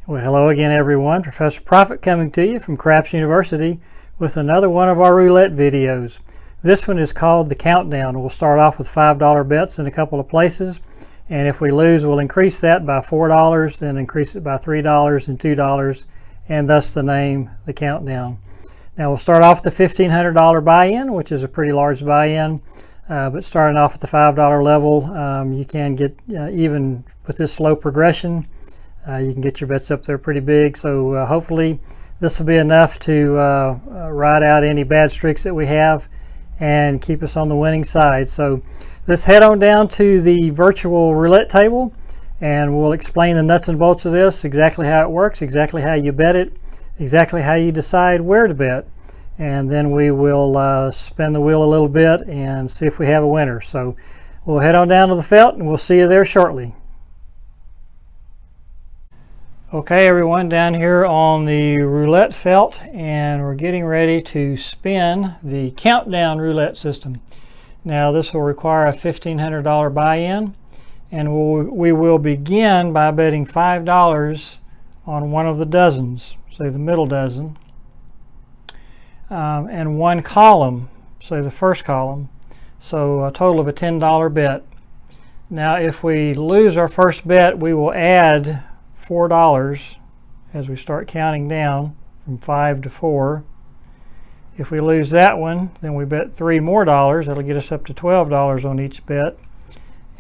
Well, hello again, everyone. Professor Profit coming to you from Craps University with another one of our roulette videos. This one is called The Countdown. We'll start off with $5 bets in a couple of places, and if we lose, we'll increase that by $4, then increase it by $3 and $2, and thus the name, The Countdown. Now we'll start off with the $1,500 buy-in, which is a pretty large buy-in, but starting off at the $5 level, you can get, even with this slow progression, you can get your bets up there pretty big. So hopefully this will be enough to ride out any bad streaks that we have and keep us on the winning side. So let's head on down to the virtual roulette table and we'll explain the nuts and bolts of this, exactly how it works, exactly how you bet it, exactly how you decide where to bet. And then we will spin the wheel a little bit and see if we have a winner. So we'll head on down to the felt and we'll see you there shortly. Okay, everyone, down here on the roulette felt, and we're getting ready to spin the countdown roulette system. Now this will require a $1,500 buy-in, and we will begin by betting $5 on one of the dozens, say the middle dozen, and one column, say the first column, so a total of a $10 bet. Now if we lose our first bet, we will add $4 as we start counting down from 5 to 4. If we lose that one, then we bet $3 more. That'll get us up to $12 on each bet.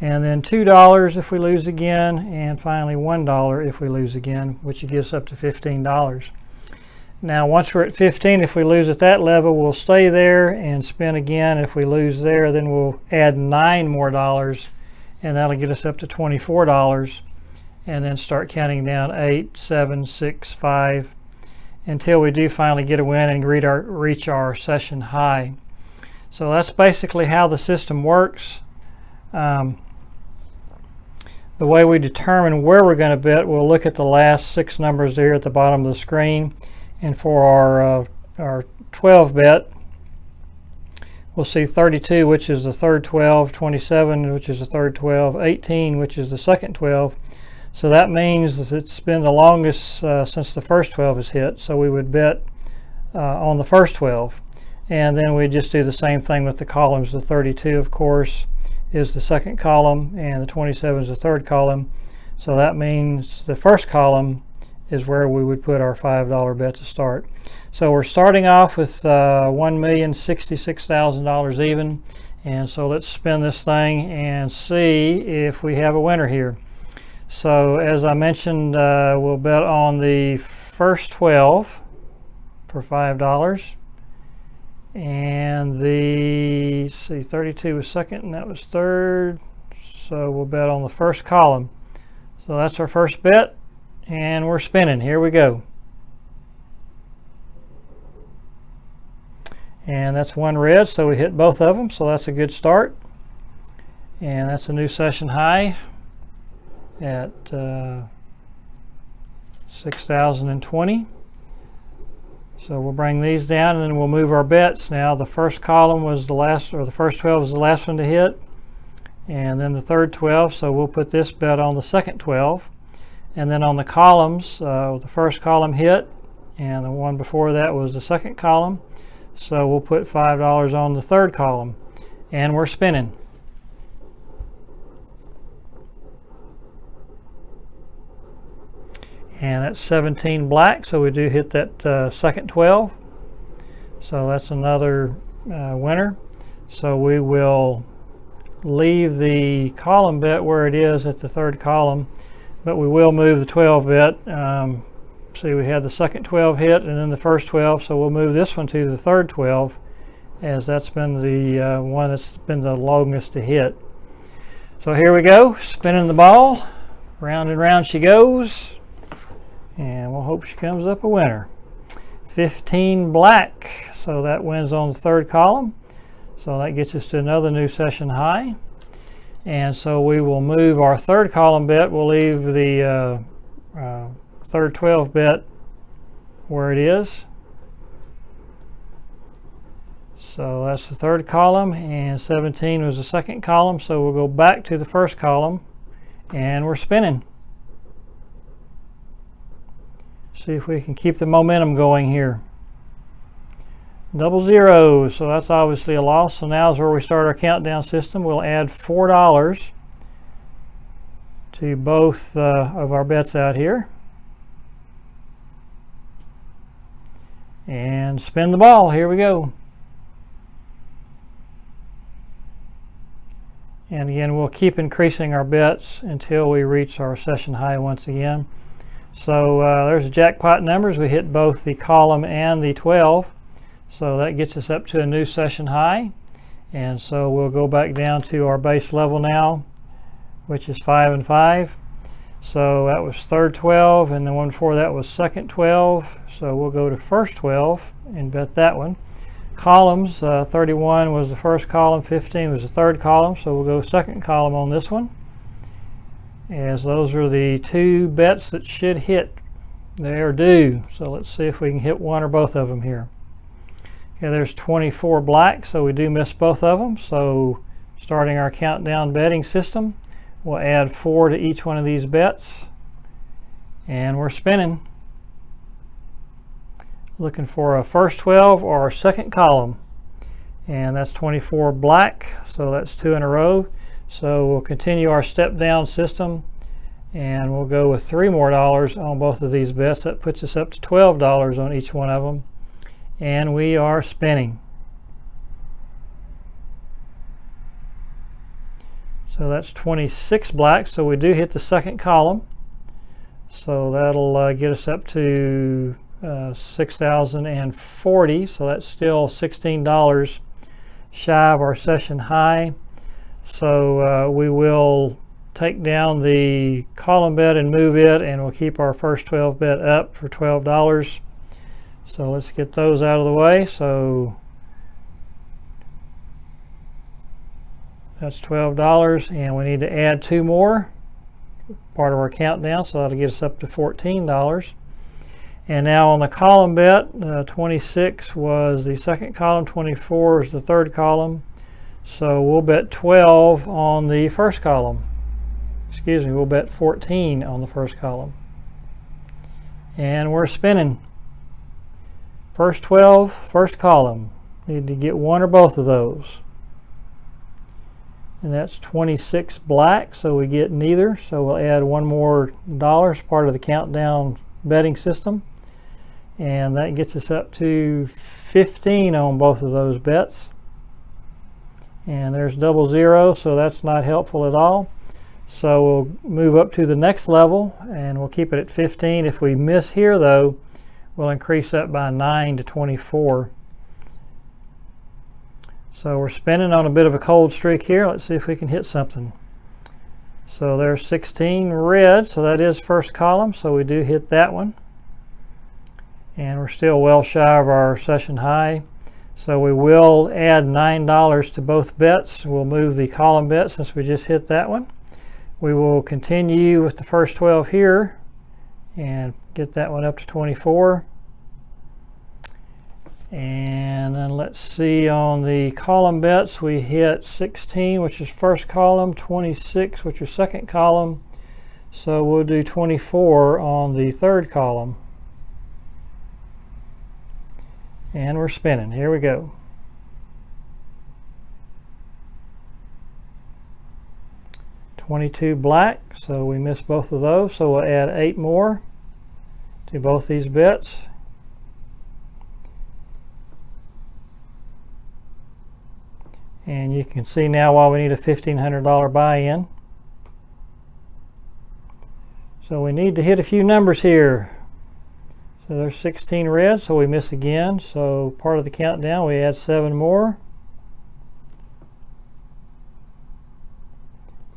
And then $2 if we lose again, and finally $1 if we lose again, which gets us up to $15. Now once we're at 15, if we lose at that level, we'll stay there and spin again. If we lose there, then we'll add $9 more, and that'll get us up to $24. And then start counting down 8, 7, 6, 5, until we do finally get a win and reach our session high. So that's basically how the system works. The way we determine where we're going to bet, we'll look at the last 6 numbers there at the bottom of the screen. And for our 12 bet, we'll see 32, which is the third 12, 27, which is the third 12, 18, which is the second 12. So that means that it's been the longest since the first 12 is hit. So we would bet on the first 12. And then we just do the same thing with the columns. The 32, of course, is the second column, and the 27 is the third column. So that means the first column is where we would put our $5 bet to start. So we're starting off with $1,066,000 even. And so let's spin this thing and see if we have a winner here. So as I mentioned, we'll bet on the first 12 for $5, and the 32 was second and that was third, so we'll bet on the first column. So that's our first bet, and we're spinning. Here we go. And that's one red, so we hit both of them, so that's a good start. And that's a new session high at 6,020. So we'll bring these down and then we'll move our bets. Now the first column was the last, or the first 12 was the last one to hit, and then the third 12, so we'll put this bet on the second 12. And then on the columns, the first column hit, and the one before that was the second column, so we'll put $5 on the third column, and we're spinning. And that's 17 black, so we do hit that second 12. So that's another winner. So we will leave the column bet where it is at the third column, but we will move the 12 bet. See, we had the second 12 hit and then the first 12, so we'll move this one to the third 12, as that's been the one that's been the longest to hit. So here we go, spinning the ball. Round and round she goes. And we'll hope she comes up a winner. 15 black, so that wins on the third column. So that gets us to another new session high. And so we will move our third column bet. We'll leave the third 12 bet where it is. So that's the third column, and 17 was the second column. So we'll go back to the first column, and we're spinning. see if we can keep the momentum going here. Double zeros, so that's obviously a loss. So now is where we start our countdown system. We'll add $4 to both of our bets out here. And spin the ball. Here we go. And again, we'll keep increasing our bets until we reach our session high once again. So there's the jackpot numbers. We hit both the column and the 12. So that gets us up to a new session high. And so we'll go back down to our base level now, which is 5 and 5. So that was third 12, and the one before that was second 12. So we'll go to first 12 and bet that one. Columns, 31 was the first column, 15 was the third column. So we'll go second column on this one, as those are the two bets that should hit. They are due. So let's see if we can hit one or both of them here. Okay, there's 24 black, so we do miss both of them. So starting our countdown betting system, we'll add 4 to each one of these bets, and we're spinning. Looking for a first 12 or a second column, and that's 24 black, so that's 2 in a row. So we'll continue our step down system, and we'll go with $3 more on both of these bets. That puts us up to $12 on each one of them, and we are spinning. So that's 26 black, so we do hit the second column. So that'll get us up to 6,040, so that's still $16 shy of our session high. So we will take down the column bet and move it, and we'll keep our first 12 bet up for $12. So let's get those out of the way. So that's $12, and we need to add 2 more, part of our countdown, so that'll get us up to $14. And now on the column bet, 26 was the second column, 24 is the third column. So we'll bet 12 on the first column. Excuse me, we'll bet 14 on the first column. And we're spinning. First 12, first column. Need to get one or both of those. And that's 26 black, so we get neither. So we'll add $1 more, part of the countdown betting system. And that gets us up to 15 on both of those bets. And there's double zero, so that's not helpful at all. So we'll move up to the next level, and we'll keep it at 15. If we miss here, though, we'll increase that by 9 to 24. So we're spinning on a bit of a cold streak here. Let's see if we can hit something. So there's 16 red, so that is first column, so we do hit that one. And we're still well shy of our session high. So we will add $9 to both bets. We'll move the column bet since we just hit that one. We will continue with the first 12 here and get that one up to 24. And then let's see, on the column bets, we hit 16, which is first column, 26, which is second column. So we'll do 24 on the third column. And we're spinning. Here we go. $22 black, so we missed both of those. So we'll add 8 more to both these bets. And you can see now why we need a $1,500 buy-in. So we need to hit a few numbers here. So there's 16 red, so we miss again. So part of the countdown, we add 7 more.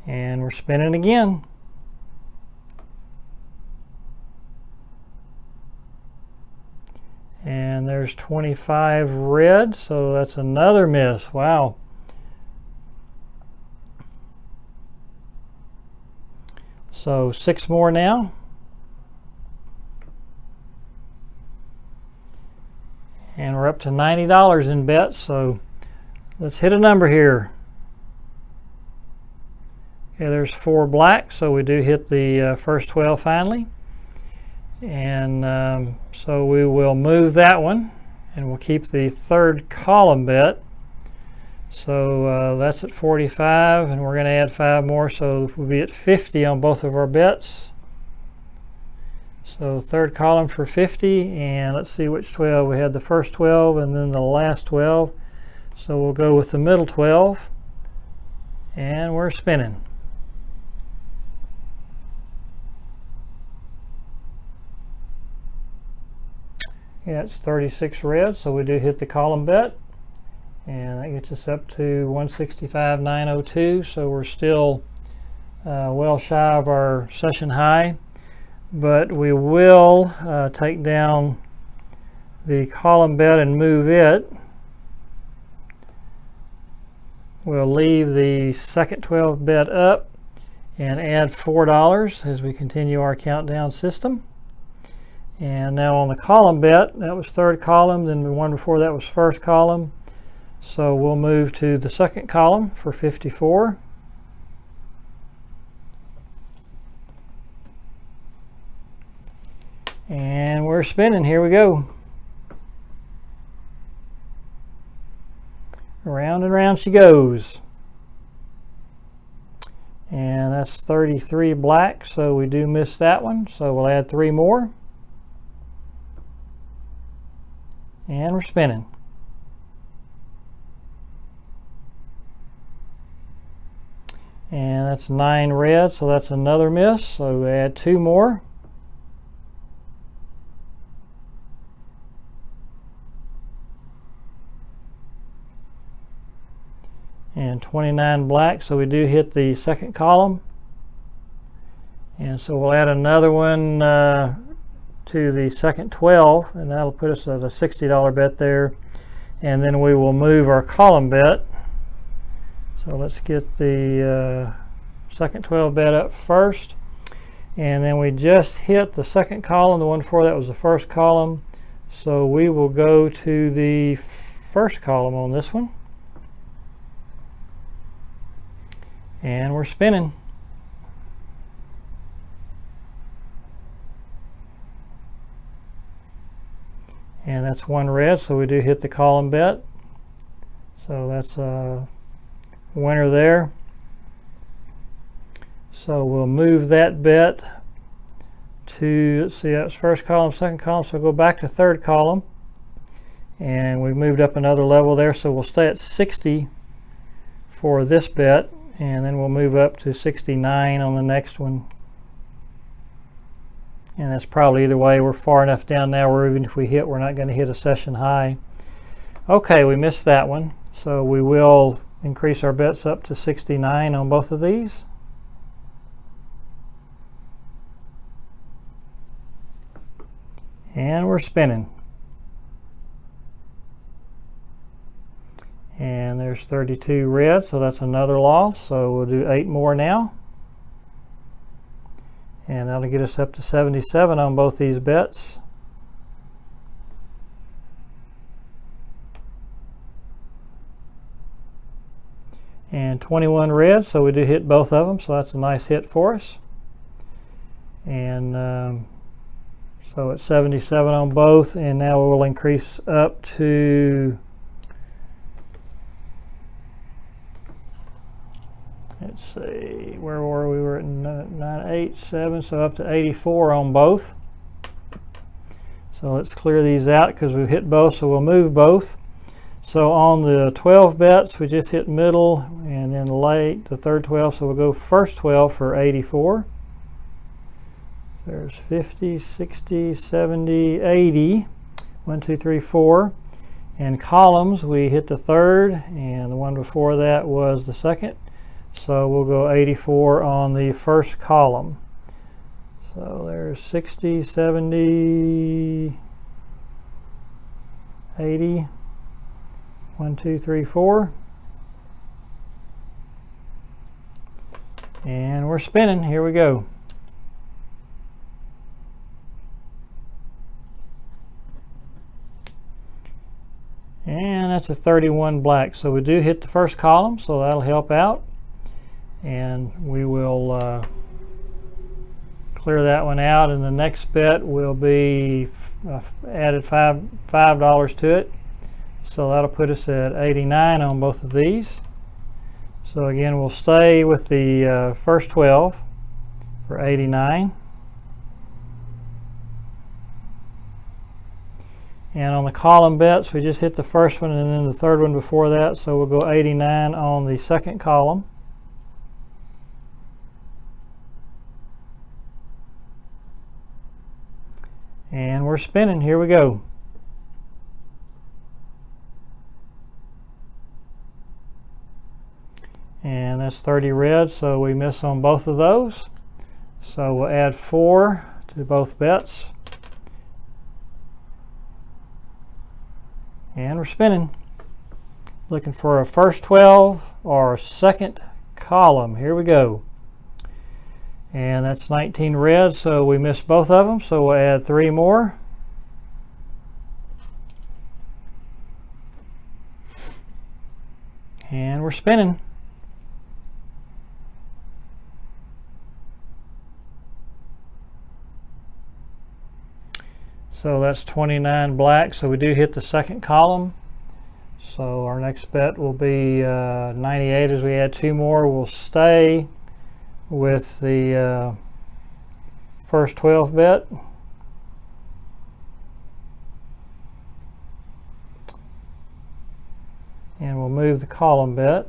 And we're spinning again. And there's 25 red, so that's another miss. Wow. So 6 more now. And we're up to $90 in bets, so let's hit a number here. Okay, there's 4 black, so we do hit the first 12 finally. And so we will move that one, and we'll keep the third column bet. So that's at 45, and we're going to add 5 more, so we'll be at 50 on both of our bets. So third column for 50, and let's see which 12. We had the first 12 and then the last 12. So we'll go with the middle 12, and we're spinning. Yeah, it's 36 red, so we do hit the column bet, and that gets us up to 165,902. So we're still well shy of our session high, but we will take down the column bet and move it. We'll leave the second 12 bet up and add $4 as we continue our countdown system. And now on the column bet, that was third column, then the one before that was first column. So we'll move to the second column for 54. And we're spinning, here we go. Round and round she goes. And that's 33 black, so we do miss that one. So we'll add 3 more. And we're spinning. And that's 9 red, so that's another miss. So we add 2 more. And 29 black, so we do hit the second column. And so we'll add another one to the second 12, and that'll put us at a $60 bet there. And then we will move our column bet. So let's get the second 12 bet up first. And then we just hit the second column. The one before that was the first column. So we will go to the first column on this one. And we're spinning. And that's 1 red, so we do hit the column bet. So that's a winner there. So we'll move that bet to, let's see, that's first column, second column, so we'll go back to third column. And we've moved up another level there, so we'll stay at 60 for this bet. And then we'll move up to 69 on the next one. And that's probably either way. We're far enough down now where even if we hit, we're not going to hit a session high. Okay, we missed that one. So we will increase our bets up to 69 on both of these. And we're spinning. And there's 32 red, so that's another loss. So we'll do 8 more now. And that'll get us up to 77 on both these bets. And 21 red, so we do hit both of them, so that's a nice hit for us. And so it's 77 on both, and now we'll increase up to, let's see, where were we? We were at 987, so up to 84 on both. So let's clear these out because we've hit both, so we'll move both. So on the 12 bets, we just hit middle and then late, the third 12, so we'll go first 12 for 84. There's 50, 60, 70, 80, 1, 2, 3, 4. And columns, we hit the third, and the one before that was the second. So we'll go 84 on the first column. So there's 60, 70, 80, 1, 2, 3, 4. And we're spinning, here we go. And that's a 31 black. So we do hit the first column, so that'll help out. And we will clear that one out, and the next bet will be added $5 to it. So that'll put us at 89 on both of these. So again, we'll stay with the first 12 for 89. And on the column bets, we just hit the first one and then the third one before that, so we'll go 89 on the second column. And we're spinning. Here we go. And that's 30 red, so we miss on both of those. So we'll add 4 to both bets. And we're spinning. Looking for a first 12 or a second column. Here we go. And that's 19 red, so we missed both of them, so we'll add 3 more. And we're spinning. So that's 29 black, so we do hit the second column. So our next bet will be 98 as we add 2 more. We'll stay with the first 12 bet. And we'll move the column bet.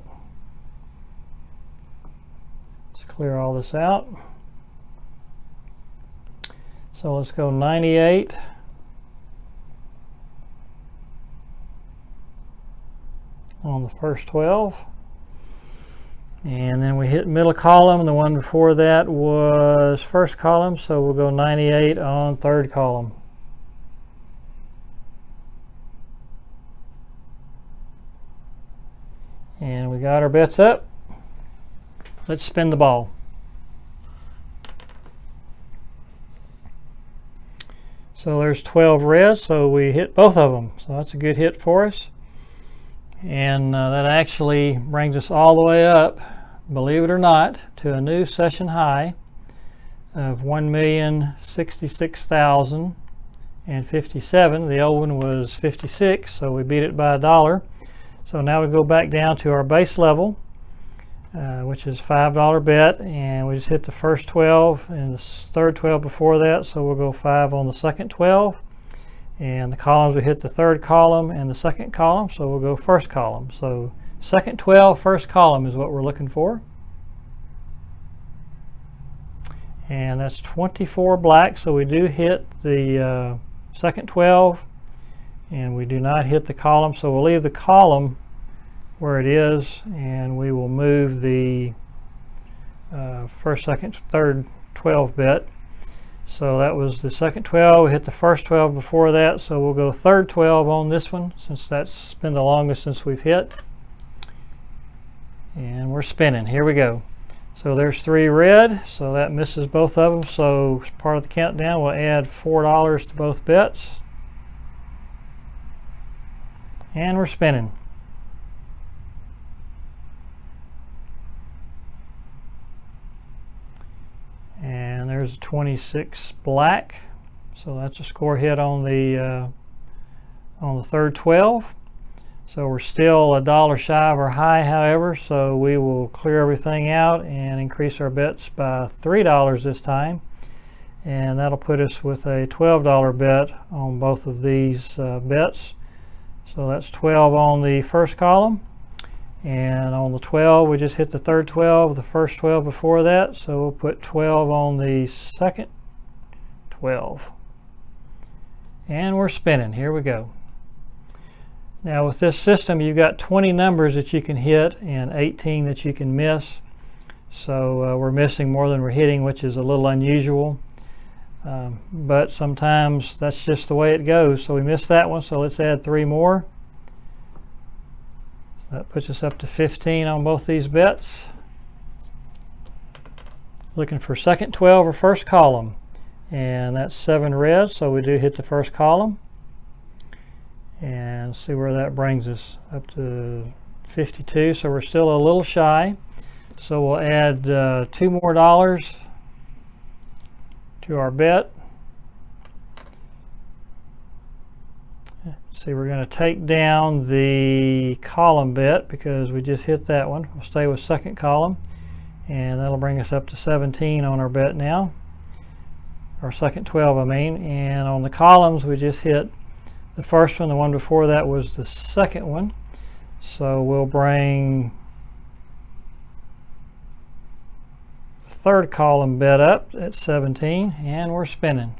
Let's clear all this out. So let's go 98. On the first 12, and then we hit middle column. The one before that was first column, so we'll go 98 on third column. And we got our bets up. Let's spin the ball. So there's 12 reds, so we hit both of them, so that's a good hit for us. And that actually brings us all the way up, believe it or not, to a new session high of 1,066,057. The old one was 56, so we beat it by $1. So now we go back down to our base level, which is $5 bet, and we just hit the first 12 and the third 12 before that, so we'll go 5 on the second 12. And the columns, we hit the third column and the second column, so we'll go first column. So second 12, first column is what we're looking for. And that's 24 black, so we do hit the second 12, and we do not hit the column, so we'll leave the column where it is, and we will move the first, second, third 12 bet. So that was the second 12. We hit the first 12 before that, so we'll go third 12 on this one, since that's been the longest since we've hit. And we're spinning. Here we go. So there's 3 red, so that misses both of them. So as part of the countdown, we'll add $4 to both bets. And we're spinning. And there's a 26 black, so that's a score hit on the third 12. So we're still $1 shy of our high, however, so we will clear everything out and increase our bets by $3 this time, and that'll put us with a $12 bet on both of these bets. So that's 12 on the first column. And on the 12, we just hit the third 12, the first 12 before that, so we'll put 12 on the second 12. And we're spinning. Here we go. Now with this system, you've got 20 numbers that you can hit and 18 that you can miss. So we're missing more than we're hitting, which is a little unusual. But sometimes that's just the way it goes. So we missed that one, so let's add 3 more. That puts us up to 15 on both these bets. Looking for second 12 or first column. And that's 7 red, so we do hit the first column. And see where that brings us, up to 52, so we're still a little shy. So we'll add $2 more. to our bet. See, we're going to take down the column bet because we just hit that one. We'll stay with second column, and that'll bring us up to 17 on our bet now, or second 12 I mean. And on the columns we just hit the first one. The one before that was the second one, so we'll bring the third column bet up at 17, and we're spinning.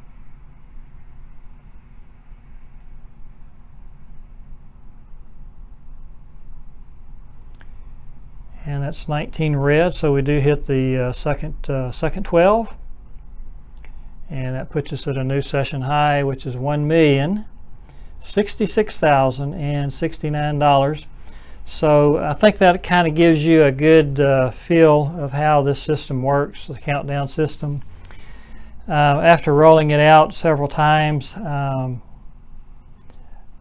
And that's 19 red, so we do hit the second 12, and that puts us at a new session high, which is $1,066,069. So I think that kind of gives you a good feel of how this system works, the countdown system. After rolling it out several times,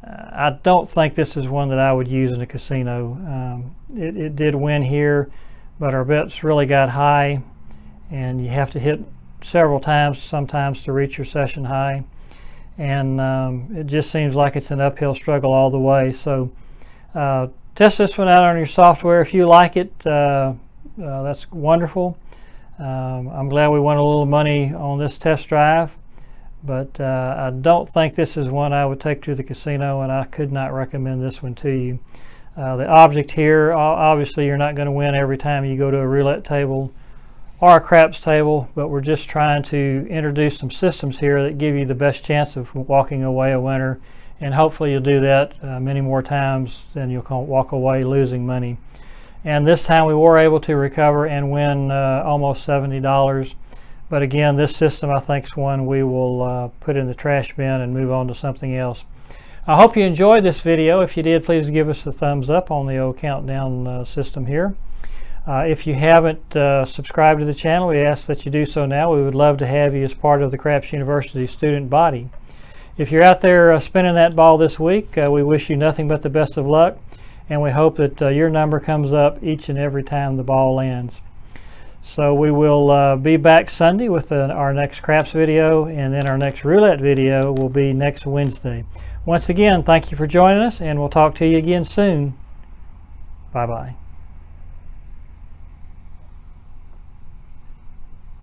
I don't think this is one that I would use in a casino. It did win here, but our bets really got high, and you have to hit several times sometimes to reach your session high, and it just seems like it's an uphill struggle all the way. So test this one out on your software. If you like it, that's wonderful. I'm glad we won a little money on this test drive. But I don't think this is one I would take to the casino, and I could not recommend this one to you. The object here, obviously you're not going to win every time you go to a roulette table or a craps table, but we're just trying to introduce some systems here that give you the best chance of walking away a winner, and hopefully you'll do that many more times than you'll walk away losing money. And this time we were able to recover and win almost $70. But again, this system I think is one we will put in the trash bin and move on to something else. I hope you enjoyed this video. If you did, please give us a thumbs up on the old countdown system here. If you haven't subscribed to the channel, we ask that you do so now. We would love to have you as part of the Craps University student body. If you're out there spinning that ball this week, we wish you nothing but the best of luck, and we hope that your number comes up each and every time the ball lands. So we will be back Sunday with our next craps video, and then our next roulette video will be next Wednesday. Once again, thank you for joining us, and we'll talk to you again soon. Bye-bye.